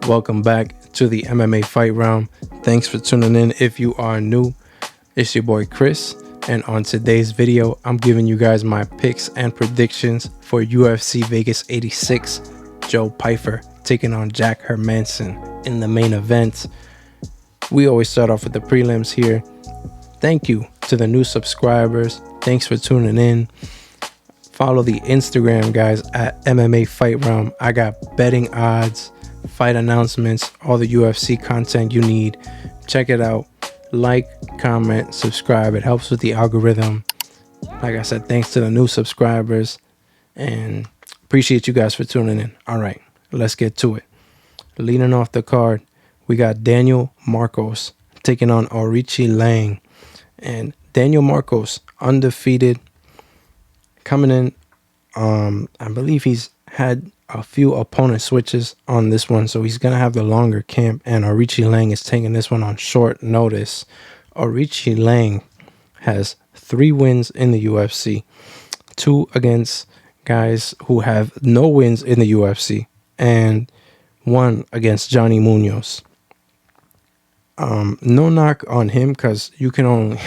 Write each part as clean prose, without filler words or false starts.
Welcome back to the MMA Fight Round. Thanks for tuning in. If you are new, it's your boy Chris, and on today's video, I'm giving you guys my picks and predictions for UFC Vegas 86. Joe Pyfer taking on Jack Hermansson in the main event. We always start off with the prelims here. Thank you to the new subscribers. Thanks for tuning in. Follow the Instagram, guys, at MMA Fight Round. I got betting odds, fight announcements, all the UFC content you need. Check it out. Like, comment, subscribe. It helps with the algorithm. Like I said, thanks to the new subscribers, and appreciate you guys for tuning in. All right, let's get to it. Leading off the card, we got Daniel Marcos taking on Aoriqileng. And Daniel Marcos, undefeated, coming in. I believe he's had a few opponent switches on this one, so he's gonna have the longer camp. And Aoriqileng is taking this one on short notice. Aoriqileng has 3 wins in the UFC, 2 against guys who have no wins in the UFC, and 1 against Johnny Munoz. No knock on him, because you can only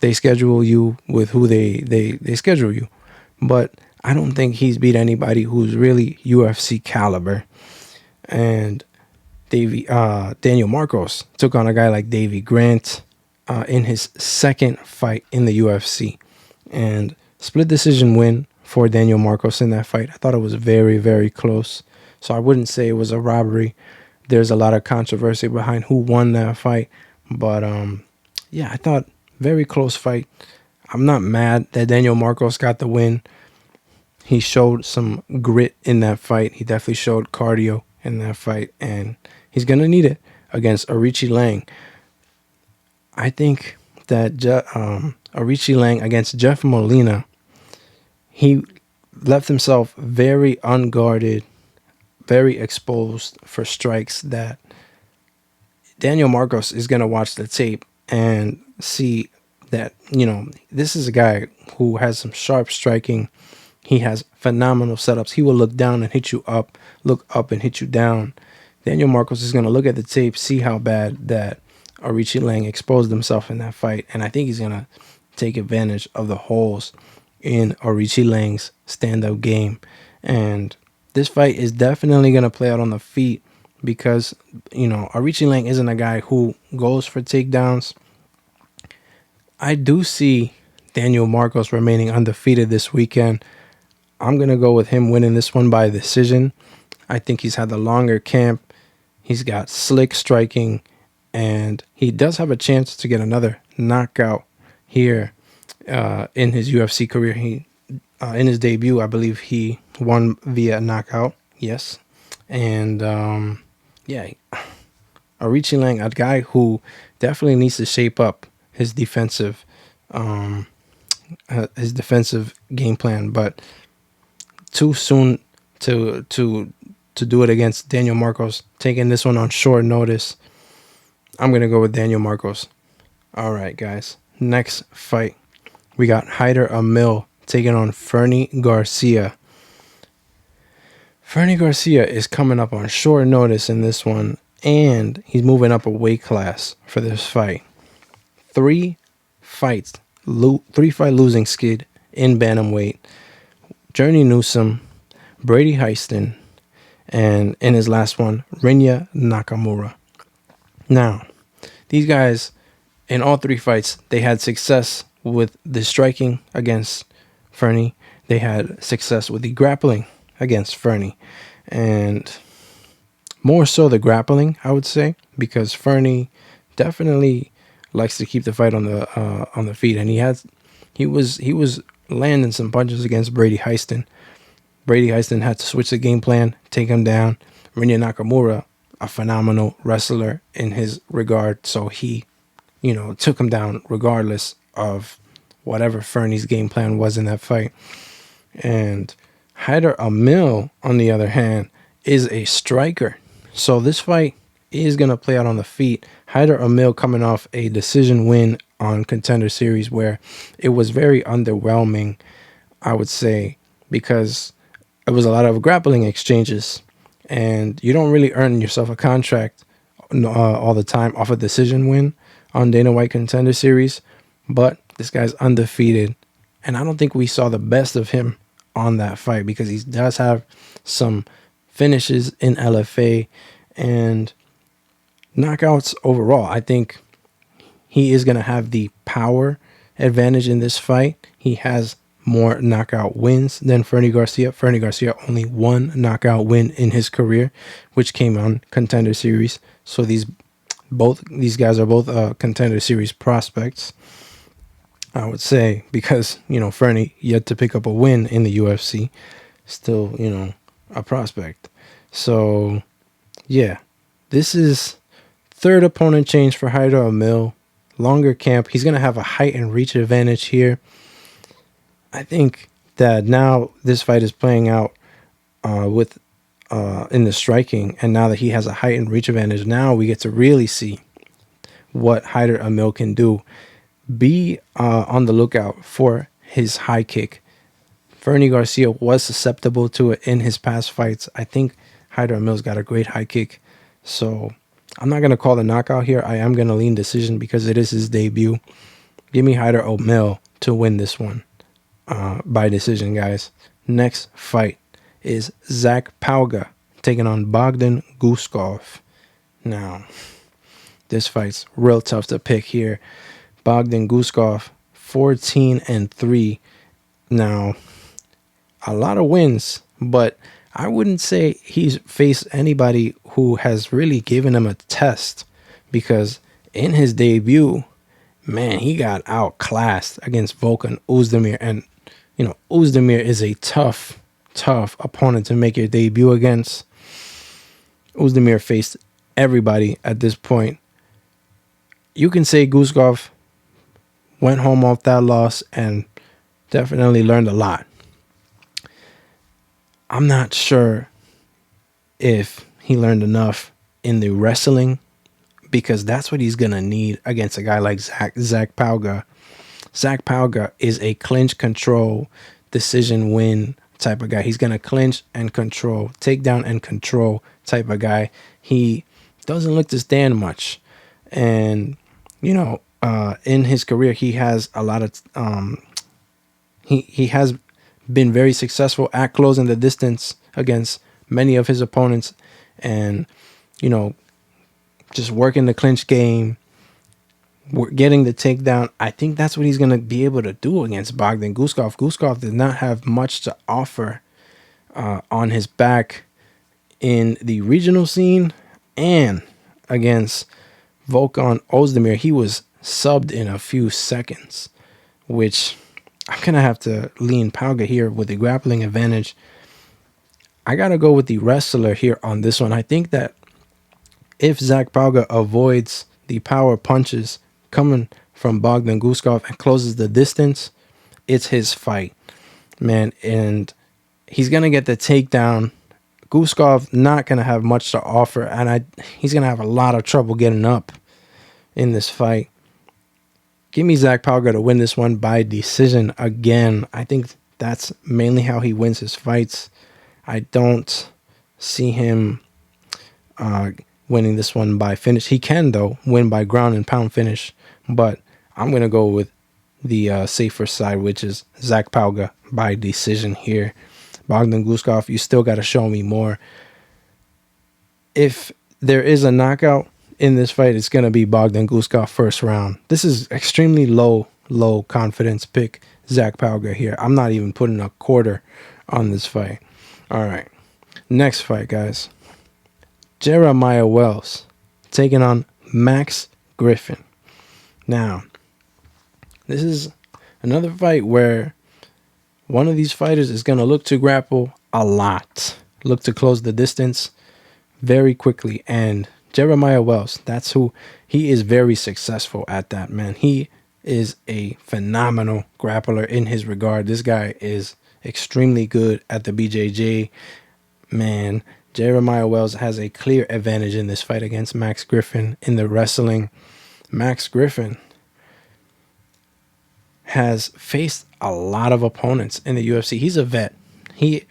they schedule you with who they schedule you, but I don't think he's beat anybody who's really UFC caliber. And Daniel Marcos took on a guy like Davey Grant in his second fight in the UFC, and split decision win for Daniel Marcos in that fight. I thought it was very, very close, so I wouldn't say it was a robbery. There's a lot of controversy behind who won that fight, but yeah, I thought very close fight. I'm not mad that Daniel Marcos got the win. He showed some grit in that fight. He definitely showed cardio in that fight, and he's gonna need it against Aoriqileng. I think that Aoriqileng against Jeff Molina, he left himself very unguarded, very exposed for strikes that Daniel Marcos is going to watch the tape and see that, this is a guy who has some sharp striking. He has phenomenal setups. He will look down and hit you up, look up and hit you down. Daniel Marcos is going to look at the tape, see how bad that Aoriqileng exposed himself in that fight, and I think he's going to take advantage of the holes in Aoriqileng's stand-up game. And this fight is definitely going to play out on the feet, because, Aoriqileng isn't a guy who goes for takedowns. I do see Daniel Marcos remaining undefeated this weekend. I'm going to go with him winning this one by decision. I think he's had the longer camp. He's got slick striking, and he does have a chance to get another knockout here in his UFC career. In his debut, I believe he won via knockout. Yes. And yeah, Aoriqileng, a guy who definitely needs to shape up his defensive game plan, but too soon to do it against Daniel Marcos. Taking this one on short notice, I'm gonna go with Daniel Marcos. All right, guys. Next fight, we got Hyder Amil taking on Fernie Garcia. Fernie Garcia is coming up on short notice in this one, and he's moving up a weight class for this fight. 3 fight losing skid in bantamweight. Journey Newsom, Brady Heiston, and in his last one, Rinya Nakamura. Now, these guys, in all 3 fights, they had success with the striking against Fernie. They had success with the grappling against Fernie, and more so the grappling, I would say, because Fernie definitely likes to keep the fight on the feet, and he was landing some punches against Brady Heiston. Brady Heiston had to switch the game plan, take him down. Rinya Nakamura, a phenomenal wrestler in his regard, so he, took him down regardless of whatever Fernie's game plan was in that fight. And Hyder Amil, on the other hand, is a striker. So this fight is going to play out on the feet. Hyder Amil coming off a decision win on Contender Series, where it was very underwhelming, I would say, because it was a lot of grappling exchanges. and you don't really earn yourself a contract all the time off a decision win on Dana White Contender Series. But this guy's undefeated, and I don't think we saw the best of him on that fight because he does have some finishes in LFA and knockouts overall. I think he is going to have the power advantage in this fight. He has more knockout wins than Fernie Garcia. Fernie Garcia only one knockout win in his career, which came on Contender Series. So these guys are both Contender Series prospects, I would say, because, you know, Fernie yet to pick up a win in the UFC, still, you know, a prospect. So yeah, this is third opponent change for Hyder Amil. Longer camp. He's going to have a height and reach advantage here. I think that now this fight is playing out with in the striking, and now that he has a height and reach advantage, now we get to really see what Hyder Amil can do. Be on the lookout for his high kick. Fernie Garcia was susceptible to it in his past fights. I think Hyder Amil's got a great high kick, so I'm not going to call the knockout here. I am going to lean decision because it is his debut. Give me Hyder Amil to win this one by decision, guys. Next fight is Zach Pauga taking on Bogdan Guskov. Now, this fight's real tough to pick here. Bogdan Guskov, 14-3. Now, a lot of wins, but I wouldn't say he's faced anybody who has really given him a test, because in his debut, man, he got outclassed against Volkan Oezdemir. And, you know, Oezdemir is a tough opponent to make your debut against. Oezdemir faced everybody at this point. You can say Guskov went home off that loss and definitely learned a lot. I'm not sure if he learned enough in the wrestling, because that's what he's going to need against a guy like Zach Pauga. Zach Pauga is a clinch control, decision win type of guy. He's going to clinch and control, takedown and control type of guy. He doesn't look to stand much. And, you know, in his career, he has a lot of... He has been very successful at closing the distance against many of his opponents, and, you know, just working the clinch game, getting the takedown. I think that's what he's going to be able to do against Bogdan Guskov. Guskov did not have much to offer on his back in the regional scene, and against Volkan Oezdemir, he was subbed in a few seconds, which I'm going to have to lean Pauga here with the grappling advantage. I got to go with the wrestler here on this one. I think that if Zach Pauga avoids the power punches coming from Bogdan Guskov and closes the distance, it's his fight, man. And he's going to get the takedown. Guskov not going to have much to offer, and he's going to have a lot of trouble getting up in this fight. Give me Zach Pauga to win this one by decision again. I think that's mainly how he wins his fights. I don't see him winning this one by finish. He can, though, win by ground and pound finish, but I'm going to go with the safer side, which is Zach Pauga by decision here. Bogdan Guskov, you still got to show me more. If there is a knockout in this fight, it's going to be Bogdan Guskov first round. This is extremely low confidence pick, Zach Pauga here. I'm not even putting a quarter on this fight. All right. Next fight, guys. Jeremiah Wells taking on Max Griffin. Now, this is another fight where one of these fighters is going to look to grapple a lot, look to close the distance very quickly. And Jeremiah Wells, that's who he is, very successful at that, man. He is a phenomenal grappler in his regard. This guy is extremely good at the BJJ. Man, Jeremiah Wells has a clear advantage in this fight against Max Griffin in the wrestling. Max Griffin has faced a lot of opponents in the UFC. He's a vet. He's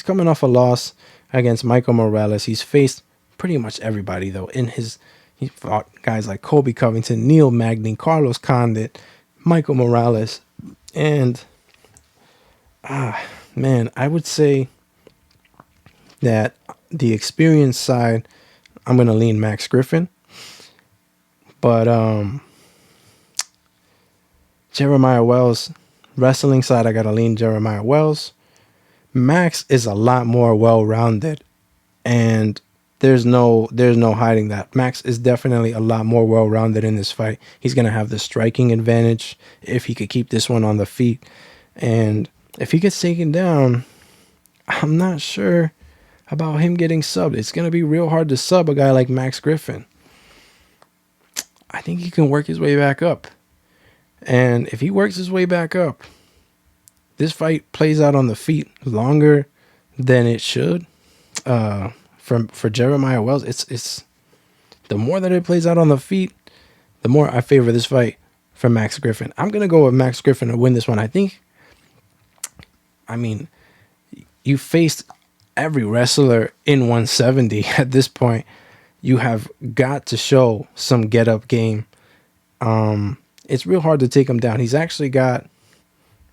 coming off a loss against Michael Morales. He's faced pretty much everybody, though. He fought guys like Colby Covington, Neil Magny, Carlos Condit, Michael Morales. And, man, I would say that the experience side, I'm going to lean Max Griffin. But Jeremiah Wells, wrestling side, I got to lean Jeremiah Wells. Max is a lot more well-rounded, and there's no hiding that. Max is definitely a lot more well-rounded in this fight. He's going to have the striking advantage if he could keep this one on the feet. And if he gets taken down, I'm not sure about him getting subbed. It's going to be real hard to sub a guy like Max Griffin. I think he can work his way back up. And if he works his way back up, this fight plays out on the feet longer than it should. For Jeremiah Wells, it's the more that it plays out on the feet, the more I favor this fight for Max Griffin. I'm gonna go with Max Griffin to win this one. I mean, you faced every wrestler in 170 at this point. You have got to show some get up game. It's real hard to take him down. He's actually got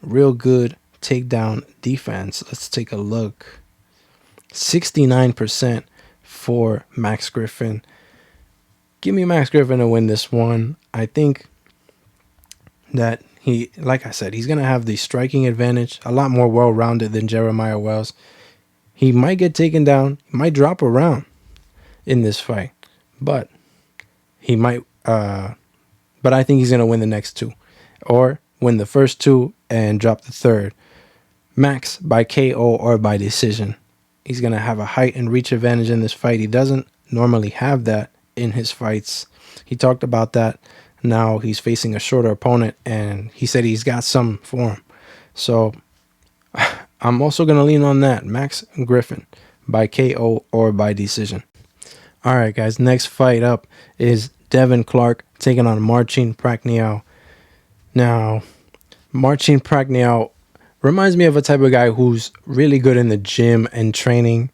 real good takedown defense. Let's take a look. 69% for Max Griffin. Give me Max Griffin to win this one. I think that he, like I said, he's going to have the striking advantage, a lot more well-rounded than Jeremiah Wells. He might get taken down, he might drop a round in this fight, but he might, but I think he's going to win the next two, or win the first two and drop the third. Max by KO or by decision. He's going to have a height and reach advantage in this fight. He doesn't normally have that in his fights. He talked about that. Now he's facing a shorter opponent, and he said he's got some for him. So I'm also going to lean on that. Max Griffin by KO or by decision. All right, guys. Next fight up is Devin Clark taking on Marcin Prachnio. Now, Marcin Prachnio reminds me of a type of guy who's really good in the gym and training.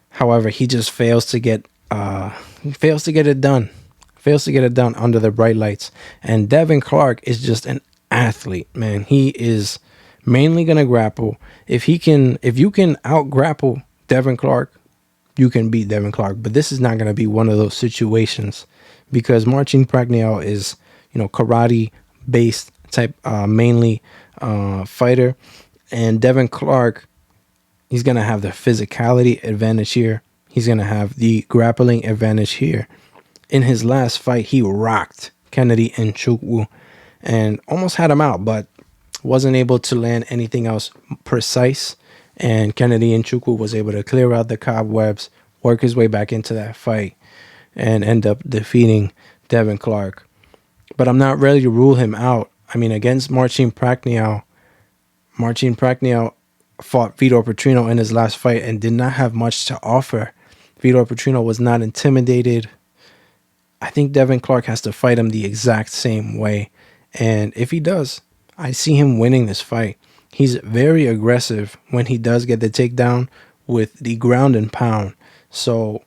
However, he just fails to get it done. Fails to get it done under the bright lights. And Devin Clark is just an athlete, man. He is mainly gonna grapple. If you can out grapple Devin Clark, you can beat Devin Clark. But this is not gonna be one of those situations, because Marcin Prachnio is, karate based type mainly fighter. And Devin Clark, he's going to have the physicality advantage here. He's going to have the grappling advantage here. In his last fight, he rocked Kennedy Nchukwu and almost had him out, but wasn't able to land anything else precise. And Kennedy Nchukwu was able to clear out the cobwebs, work his way back into that fight, and end up defeating Devin Clark. But I'm not ready to rule him out. I mean, against Marcin Prachnio fought Vitor Petrosyan in his last fight and did not have much to offer. Vitor Petrosyan was not intimidated. I think Devin Clark has to fight him the exact same way. And if he does, I see him winning this fight. He's very aggressive when he does get the takedown with the ground and pound. So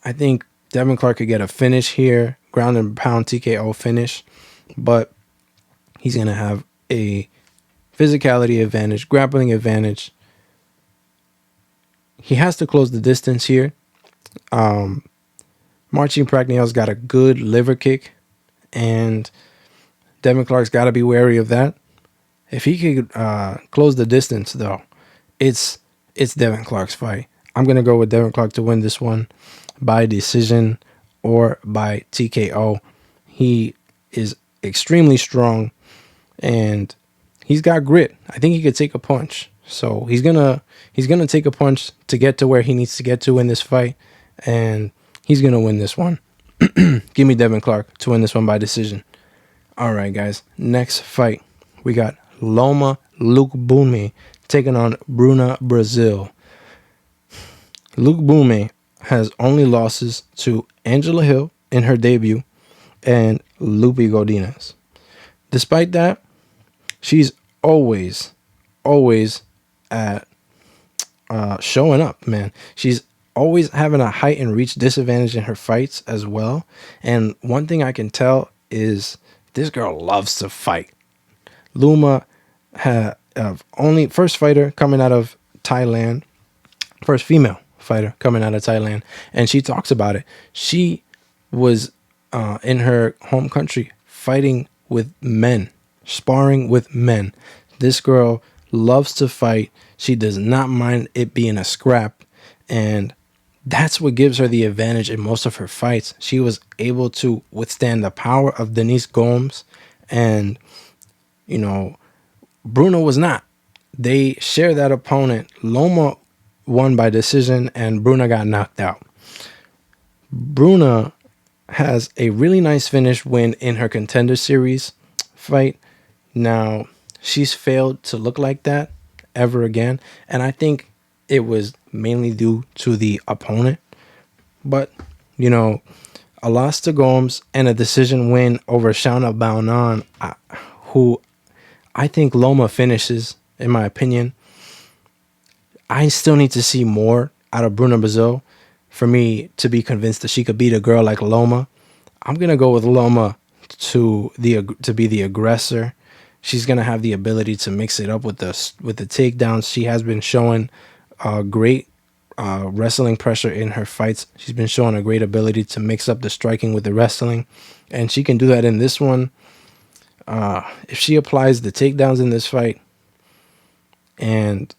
I think Devin Clark could get a finish here, ground and pound TKO finish. But he's going to have a physicality advantage, grappling advantage. He has to close the distance here. Marcin Prachnio's got a good liver kick, and Devin Clark's got to be wary of that. If he could close the distance, though, it's Devin Clark's fight. I'm going to go with Devin Clark to win this one by decision or by TKO. He is extremely strong, and he's got grit. I think he could take a punch. So he's gonna take a punch to get to where he needs to get to in this fight, and he's gonna win this one. Give me Devin Clark to win this one by decision. All right, guys. Next fight, we got Loma Lookboonmee taking on Bruna, Brasil. Lookboonmee has only losses to Angela Hill in her debut and Lupe Godinez. Despite that, she's always at showing up, man. She's always having a height and reach disadvantage in her fights as well. And one thing I can tell is this girl loves to fight. Loma had only first fighter coming out of Thailand, first female fighter coming out of Thailand, and she talks about it. She was in her home country fighting with men, sparring with men. This girl loves to fight. She does not mind it being a scrap, and that's what gives her the advantage in most of her fights. She was able to withstand the power of Denise Gomes, and you know, Bruna was not. They share that opponent. Loma won by decision and Bruna got knocked out. Bruna has a really nice finish win in her Contender Series fight. Now, she's failed to look like that ever again. And I think it was mainly due to the opponent. But, you know, a loss to Gomes and a decision win over Shauna Baunan, who I think Loma finishes, in my opinion. I still need to see more out of Bruna Brazil for me to be convinced that she could beat a girl like Loma. I'm gonna go with Loma to be the aggressor. She's gonna have the ability to mix it up with the takedowns. She has been showing great wrestling pressure in her fights. She's been showing a great ability to mix up the striking with the wrestling, and she can do that in this one. If she applies the takedowns in this fight and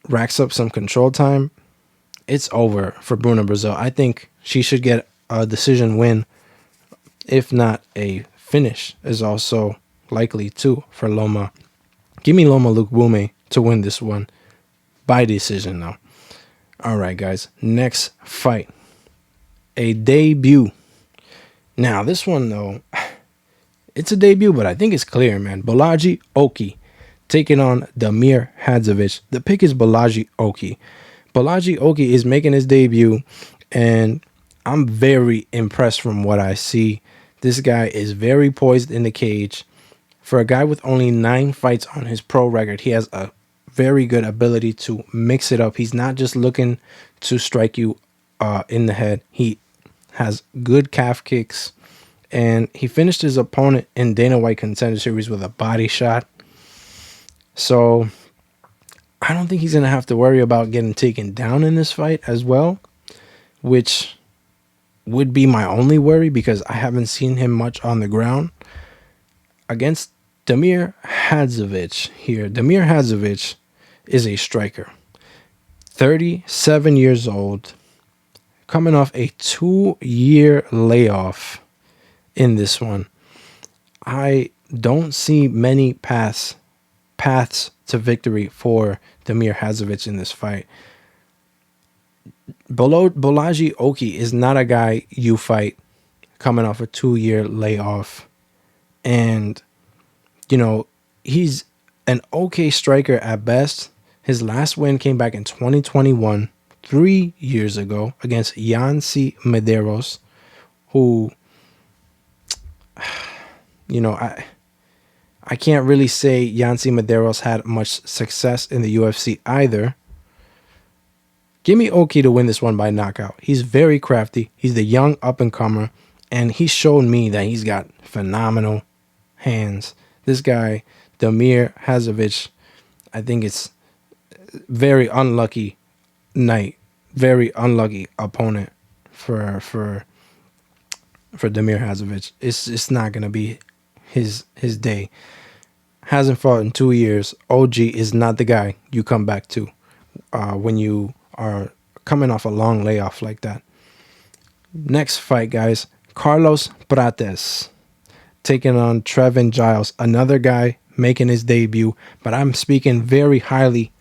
racks up some control time, it's over for Bruna Brazil. I think she should get a decision win, if not a finish is also likely too for Loma. Give me Loma Lookboonmee to win this one by decision now. All right, guys. Next fight, a debut. Now, this one, though, it's a debut, but I think it's clear, man. Bolaji Oki taking on Damir Hadzovic. The pick is Bolaji Oki. Bolaji Oki is making his debut, and I'm very impressed from what I see. This guy is very poised in the cage. For a guy with only 9 fights on his pro record, he has a very good ability to mix it up. He's not just looking to strike you in the head. He has good calf kicks, and he finished his opponent in Dana White Contender Series with a body shot. So I don't think he's going to have to worry about getting taken down in this fight as well, which would be my only worry because I haven't seen him much on the ground. Against Damir Hadzovic here. Damir Hadzovic is a striker. 37 years old. Coming off a 2-year layoff in this one. I don't see many paths to victory for Damir Hadzovic in this fight. Bolaji Oki is not a guy you fight coming off a 2-year layoff. And, you know, he's an okay striker at best. His last win came back in 2021, 3 years ago, against Yancy Medeiros, who, you know, I can't really say Yancy Medeiros had much success in the UFC either. Give me Oki to win this one by knockout. He's very crafty. He's the young up-and-comer, and he showed me that he's got phenomenal hands. This guy, Damir Hadzovic, I think it's very unlucky night, very unlucky opponent for Damir Hadzovic. It's not gonna be his day. Hasn't fought in 2 years. OG is not the guy you come back to when you are coming off a long layoff like that. Next fight, guys. Carlos Prates taking on Trevin Giles, another guy making his debut, but I'm speaking very highly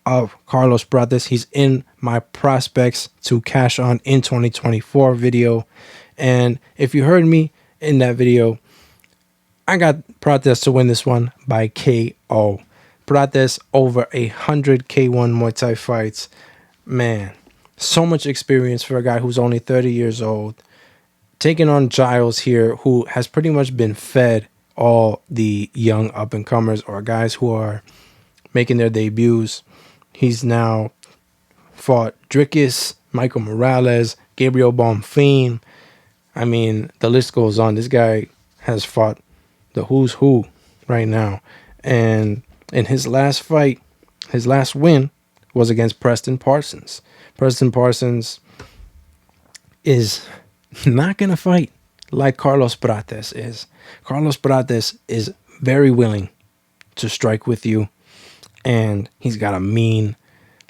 of Carlos Prates. He's in my prospects to cash on in 2024 video. And if you heard me in that video, I got Prates to win this one by KO. Prates over 100 K1 Muay Thai fights. Man, so much experience for a guy who's only 30 years old. Taking on Giles here, who has pretty much been fed all the young up-and-comers or guys who are making their debuts. He's now fought Dricus Michael Morales, Gabriel Bonfim. I mean, the list goes on. This guy has fought the who's who right now. And in his last fight, his last win was against Preston Parsons. Preston Parsons is not going to fight like Carlos Prates is. Carlos Prates is very willing to strike with you, and he's got a mean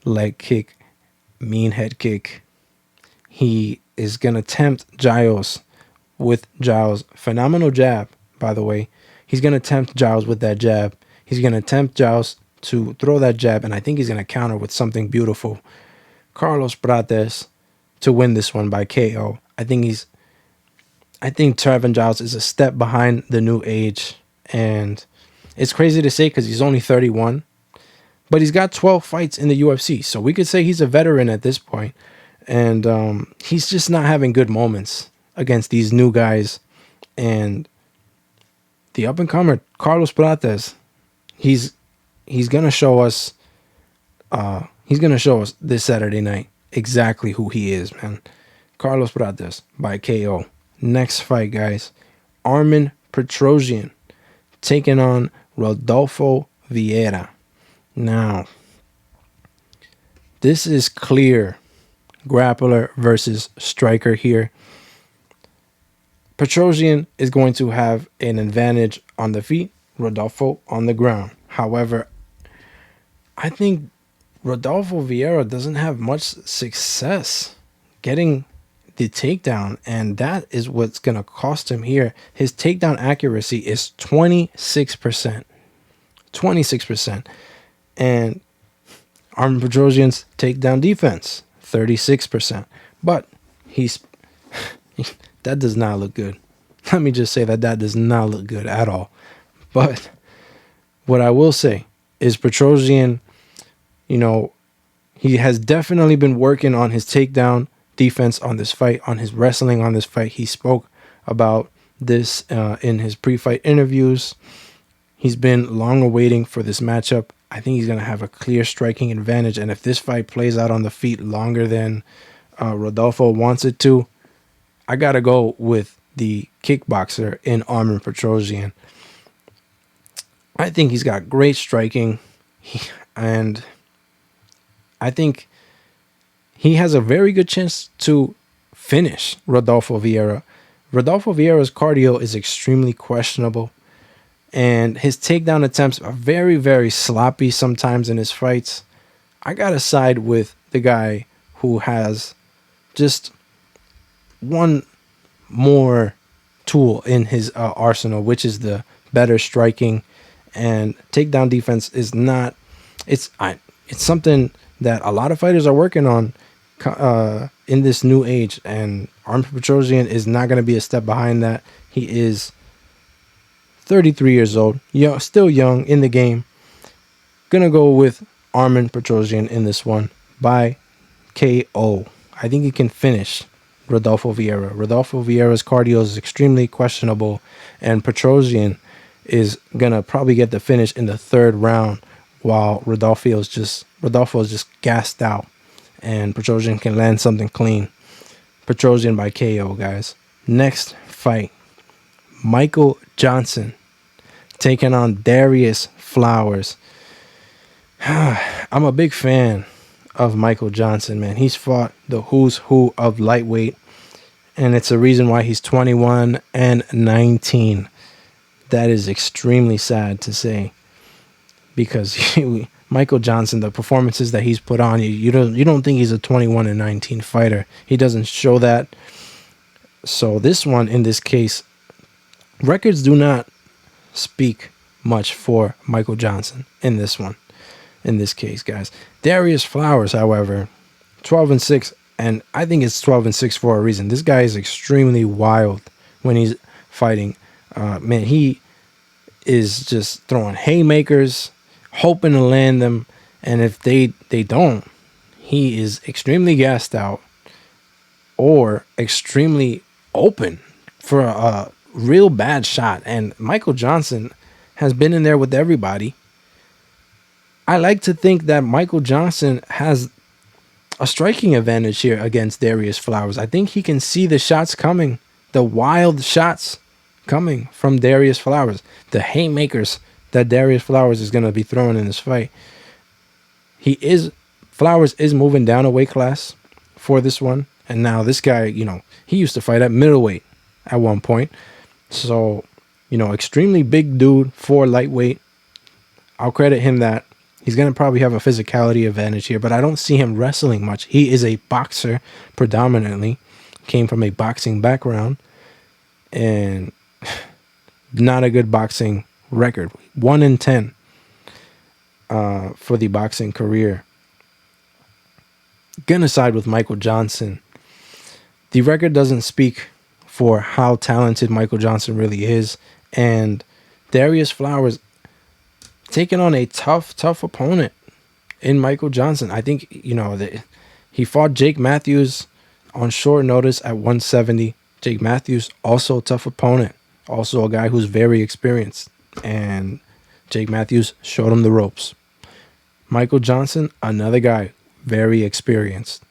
leg kick, mean head kick. He is going to tempt Giles with Giles' phenomenal jab, by the way. He's going to tempt Giles with that jab. He's going to tempt Giles to throw that jab, and I think he's going to counter with something beautiful. Carlos Prates to win this one by KO. I think Trevin Giles is a step behind the new age, and it's crazy to say because he's only 31, but he's got 12 fights in the UFC, so we could say he's a veteran at this point, and he's just not having good moments against these new guys. And the up-and-comer Carlos Prates, he's gonna show us this Saturday night exactly who he is, man. Carlos Prates by KO. Next fight, guys. Armen Petrosyan taking on Rodolfo Vieira. Now, this is clear grappler versus striker here. Petrosyan is going to have an advantage on the feet, Rodolfo on the ground. However, I think Rodolfo Vieira doesn't have much success getting the takedown, and that is what's going to cost him here. His takedown accuracy is 26%. 26%. And Armen Petrosyan's takedown defense, 36%. But that does not look good. Let me just say that does not look good at all. But what I will say is Petrosyan, he has definitely been working on his takedown defense on this fight, on his wrestling on this fight. He spoke about this in his pre-fight interviews. He's been long awaiting for this matchup. I think he's going to have a clear striking advantage. And if this fight plays out on the feet longer than Rodolfo wants it to, I got to go with the kickboxer in Armen Petrosyan. I think he's got great striking, and I think he has a very good chance to finish Rodolfo Vieira. Rodolfo Vieira's cardio is extremely questionable, and his takedown attempts are very, very sloppy sometimes in his fights. I got to side with the guy who has just one more tool in his arsenal, which is the better striking. And takedown defense is not, it's something that a lot of fighters are working on in this new age, and Armen Petrosyan is not going to be a step behind that. He is 33 years old, still young in the game. Gonna go with Armen Petrosyan in this one by KO. I think he can finish Rodolfo Vieira. Rodolfo Vieira's cardio is extremely questionable, and Petrosyan is gonna probably get the finish in the third round, while Rodolfo is just gassed out, and Petrosyan can land something clean. Petrosyan by KO, guys. Next fight, Michael Johnson taking on Darrius Flowers. I'm a big fan of Michael Johnson, man. He's fought the who's who of lightweight, and it's a reason why he's 21-19. That is extremely sad to say, because Michael Johnson, the performances that he's put on, you don't think he's a 21-19 fighter. He doesn't show that. So this one, in this case, records do not speak much for Michael Johnson in this one. In this case, guys, Darrius Flowers, however, 12-6, and I think it's 12-6 for a reason. This guy is extremely wild when he's fighting. Man, he is just throwing haymakers, hoping to land them, and if they don't, he is extremely gassed out or extremely open for a real bad shot. And Michael Johnson has been in there with everybody. I like to think that Michael Johnson has a striking advantage here against Darrius Flowers. I think he can see the shots coming, the wild shots coming from Darrius Flowers, the haymakers that Darrius Flowers is going to be throwing in this fight. Flowers is moving down a weight class for this one. And now this guy, he used to fight at middleweight at one point. So, extremely big dude for lightweight. I'll credit him that. He's going to probably have a physicality advantage here, but I don't see him wrestling much. He is a boxer predominantly, came from a boxing background, and not a good boxing record. 1-10 for the boxing career. Gonna side with Michael Johnson. The record doesn't speak for how talented Michael Johnson really is, and Darrius Flowers taking on a tough opponent in Michael Johnson. I think, he fought Jake Matthews on short notice at 170. Jake Matthews, also a tough opponent. Also a guy who's very experienced. And Jake Matthews showed him the ropes. Michael Johnson, another guy, very experienced.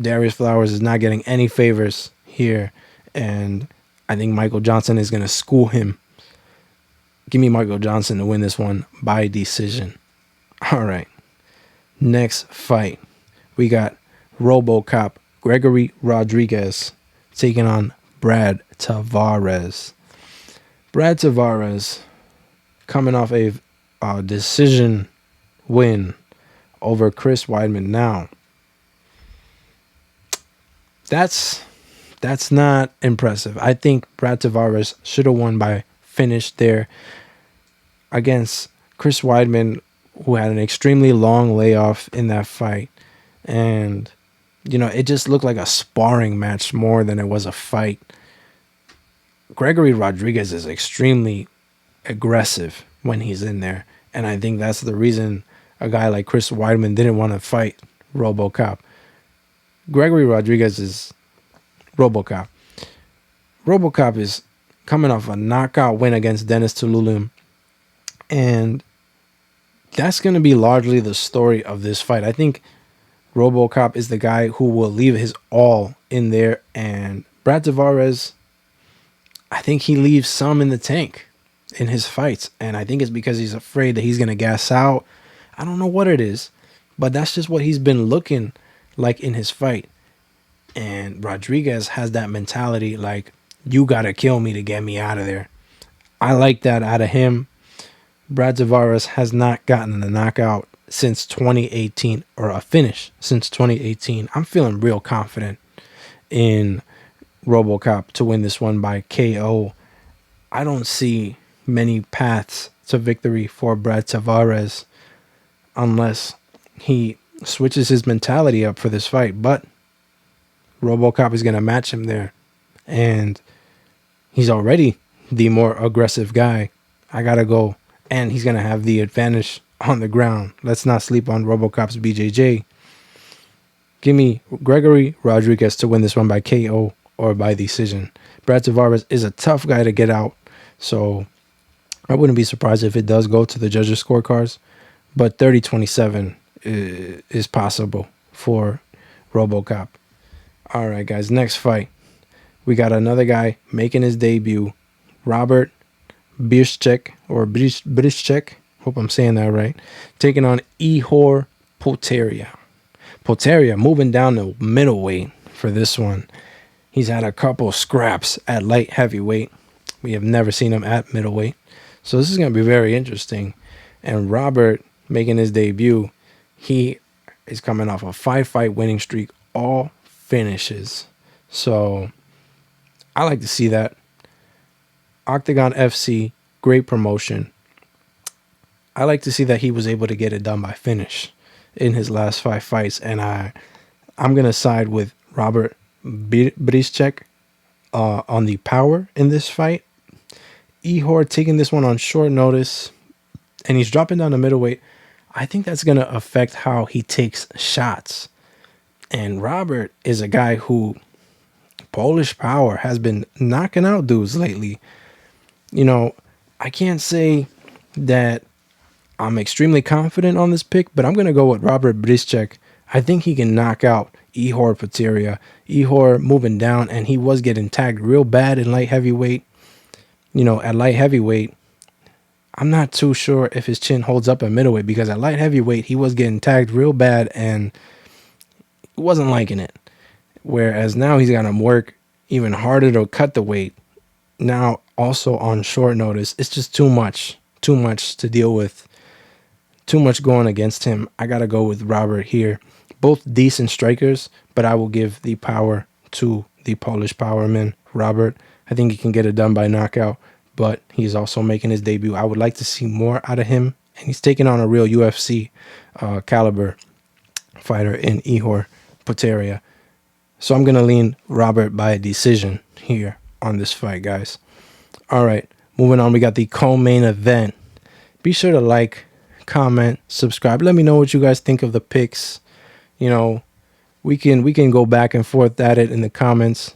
Darrius Flowers is not getting any favors here. And I think Michael Johnson is going to school him. Give me Michael Johnson to win this one by decision. All right. Next fight. We got RoboCop Gregory Rodriguez taking on Brad Tavares. Brad Tavares coming off a decision win over Chris Weidman. Now, that's not impressive. I think Brad Tavares should have won by finish there against Chris Weidman, who had an extremely long layoff in that fight. And, it just looked like a sparring match more than it was a fight. Gregory Rodriguez is extremely aggressive when he's in there. And I think that's the reason a guy like Chris Weidman didn't want to fight RoboCop. Gregory Rodriguez is RoboCop. RoboCop is coming off a knockout win against Dennis Tululum. And that's going to be largely the story of this fight. I think RoboCop is the guy who will leave his all in there. And Brad Tavares, I think he leaves some in the tank in his fights. And I think it's because he's afraid that he's going to gas out. I don't know what it is, but that's just what he's been looking like in his fight. And Rodriguez has that mentality like, you got to kill me to get me out of there. I like that out of him. Brad Tavares has not gotten a knockout since 2018, or a finish since 2018. I'm feeling real confident in RoboCop to win this one by KO. I don't see many paths to victory for Brad Tavares unless he switches his mentality up for this fight. But RoboCop is going to match him there. And he's already the more aggressive guy. I got to go. And he's going to have the advantage on the ground. Let's not sleep on RoboCop's BJJ. Give me Gregory Rodriguez to win this one by KO or by decision. Brad Tavares is a tough guy to get out. So I wouldn't be surprised if it does go to the judges' scorecards. But 30-27 is possible for RoboCop. All right, guys. Next fight. We got another guy making his debut. Robert Brzyczek, or Brzyczek, hope I'm saying that right, taking on Ihor Potieria. Potieria moving down to middleweight for this one. He's had a couple scraps at light heavyweight. We have never seen him at middleweight. So this is going to be very interesting. And Robert making his debut, he is coming off a 5-fight winning streak, all finishes. So I like to see that. Octagon FC, great promotion. I like to see that he was able to get it done by finish in his last 5 fights. And I'm going to side with Robert Brzyczek on the power in this fight. Ihor taking this one on short notice, and he's dropping down to middleweight. I think that's going to affect how he takes shots. And Robert is a guy who, Polish power, has been knocking out dudes lately. I can't say that I'm extremely confident on this pick, but I'm going to go with Robert Brzyczek I think he can knock out Ihor Potieria. Ihor moving down, and he was getting tagged real bad in light heavyweight. At light heavyweight, I'm not too sure if his chin holds up at middleweight, because at light heavyweight, he was getting tagged real bad and wasn't liking it. Whereas now he's got to work even harder to cut the weight. Now, also on short notice, it's just too much to deal with. Too much going against him. I got to go with Robert here. Both decent strikers, but I will give the power to the Polish powerman, Robert. I think he can get it done by knockout, but he's also making his debut. I would like to see more out of him, and he's taking on a real UFC caliber fighter in Ihor Potieria. So I'm going to lean Robert by a decision here on this fight, guys. All right, moving on. We got the co-main event. Be sure to like, comment, subscribe. Let me know what you guys think of the picks. We can go back and forth at it in the comments.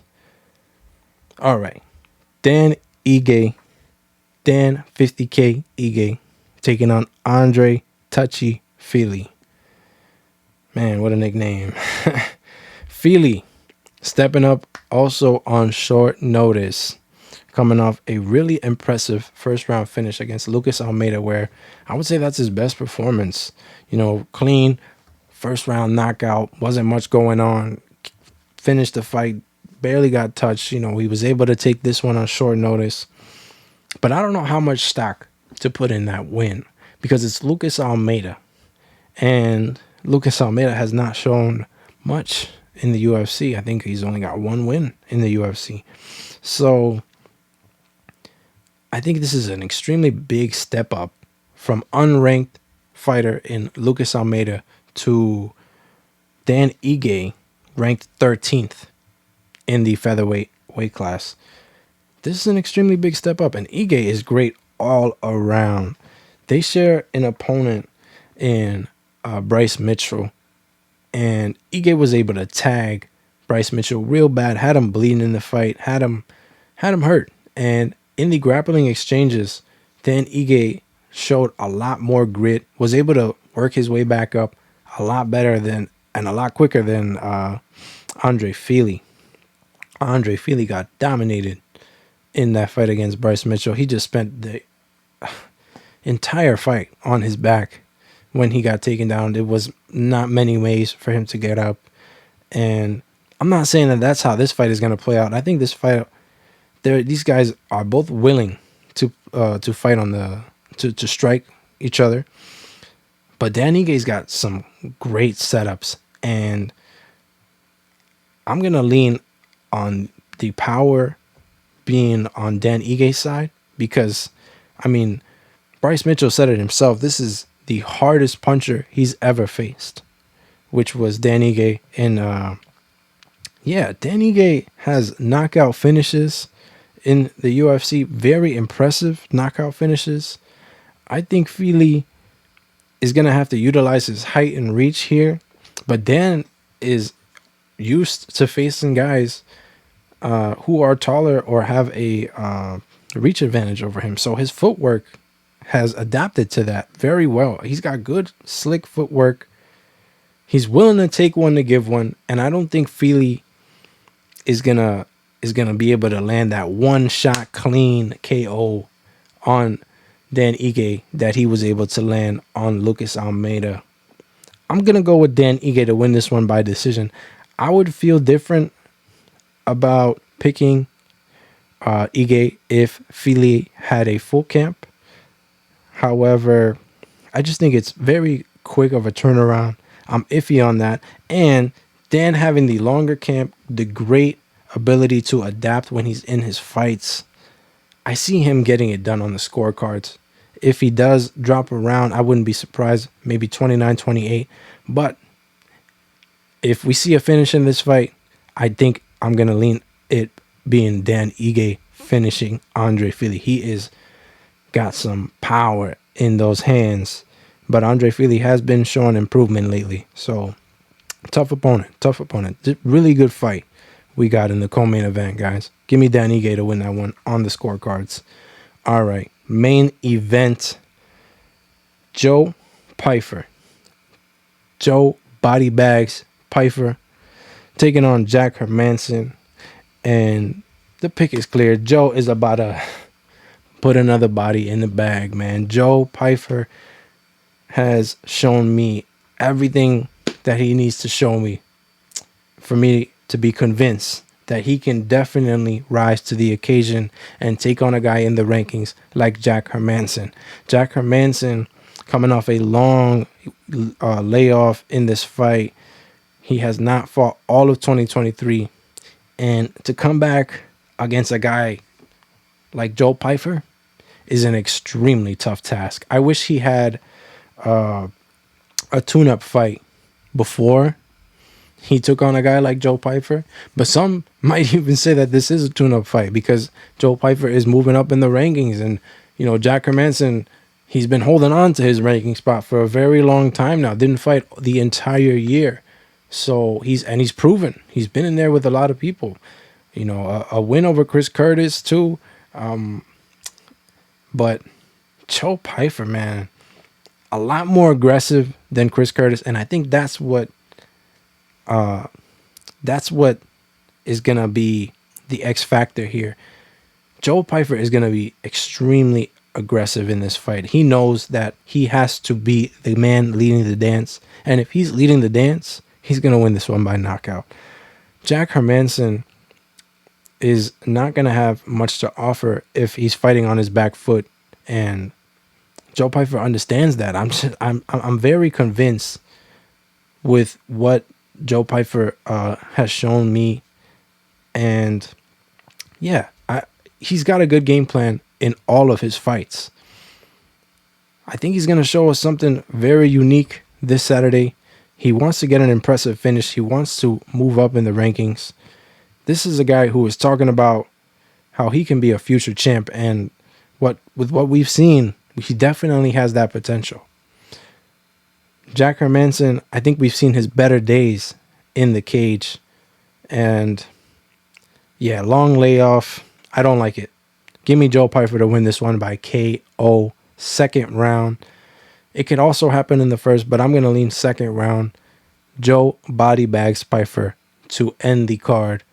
All right. Dan 50K Ige, taking on Andre Touchy Feely. Man, what a nickname. Feely stepping up also on short notice, coming off a really impressive first round finish against Lucas Almeida, where I would say that's his best performance. Clean first round knockout, wasn't much going on, finished the fight, barely got touched. He was able to take this one on short notice. But I don't know how much stock to put in that win, because it's Lucas Almeida. And Lucas Almeida has not shown much in the UFC. I think he's only got one win in the UFC. So I think this is an extremely big step up from unranked fighter in Lucas Almeida to Dan Ige, ranked 13th in the featherweight weight class. This is an extremely big step up, and Ige is great all around. They share an opponent in Bryce Mitchell, and Ige was able to tag Bryce Mitchell real bad, had him bleeding in the fight, had him hurt. And in the grappling exchanges, Dan Ige showed a lot more grit, was able to work his way back up a lot better than and a lot quicker than Andre Feely. Andre Feely got dominated in that fight against Bryce Mitchell. He just spent the entire fight on his back when he got taken down. There was not many ways for him to get up. And I'm not saying that that's how this fight is going to play out. I think this fight, these guys are both willing to fight to strike each other. But Dan Ige's got some great setups, and I'm going to lean on the power being on Dan Ige's side, because, Bryce Mitchell said it himself. This is the hardest puncher he's ever faced, which was Dan Ige. And, Dan Ige has knockout finishes in the UFC, very impressive knockout finishes. I think Feely is going to have to utilize his height and reach here, but Dan is used to facing guys who are taller or have a reach advantage over him. So his footwork has adapted to that very well. He's got good, slick footwork. He's willing to take one to give one, and I don't think Feely is gonna be able to land that one shot clean KO on Dan Ige that he was able to land on Lucas Almeida. I'm gonna go with Dan Ige to win this one by decision. I would feel different about picking Ige if Feely had a full camp. However, I just think it's very quick of a turnaround. I'm iffy on that. And Dan having the longer camp, the great ability to adapt when he's in his fights, I see him getting it done on the scorecards. If he does drop around, I wouldn't be surprised, maybe 29-28. But if we see a finish in this fight, I think I'm going to lean it being Dan Ige finishing Andre Feely. He is got some power in those hands, but Andre Feely has been showing improvement lately. So tough opponent. Really good fight we got in the co-main event, guys. Give me Dan Ige to win that one on the scorecards. All right, main event. Joe Pyfer body bags Pyfer, taking on Jack Hermansson. And the pick is clear. Joe is about to put another body in the bag, man. Joe Pyfer has shown me everything that he needs to show me for me to be convinced that he can definitely rise to the occasion and take on a guy in the rankings like Jack Hermansson. Jack Hermansson, coming off a long layoff in this fight, he has not fought all of 2023. And to come back against a guy like Joe Pyfer is an extremely tough task. I wish he had a tune-up fight before he took on a guy like Joe Pyfer. But some might even say that this is a tune-up fight because Joe Pyfer is moving up in the rankings. And, you know, Jack Hermansson, he's been holding on to his ranking spot for a very long time now. Didn't fight the entire year. So he's proven. He's been in there with a lot of people. You know, a win over Chris Curtis too. But Joe Pyfer, man, a lot more aggressive than Chris Curtis. And I think that's what is going to be the X factor here. Joe Pyfer is going to be extremely aggressive in this fight. He knows that he has to be the man leading the dance. And if he's leading the dance, he's going to win this one by knockout. Jack Hermansson is not going to have much to offer if he's fighting on his back foot. And Joe Pyfer understands that. I'm very convinced with what Joe Pyfer has shown me. And yeah, he's got a good game plan in all of his fights. I think he's going to show us something very unique this Saturday. He wants to get an impressive finish. He wants to move up in the rankings. This is a guy who is talking about how he can be a future champ. And with what we've seen, he definitely has that potential. Jack Hermansson, I think we've seen his better days in the cage. And yeah, long layoff. I don't like it. Give me Joe Pyfer to win this one by KO, second round. It could also happen in the first, but I'm going to lean second round. Joe body bags Pyfer to end the card.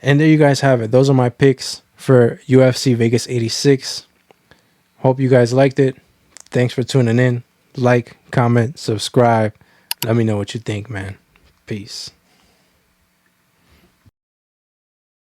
And there you guys have it. Those are my picks for UFC Vegas 86. Hope you guys liked it. Thanks for tuning in. Like, comment, subscribe. Let me know what you think, man. Peace.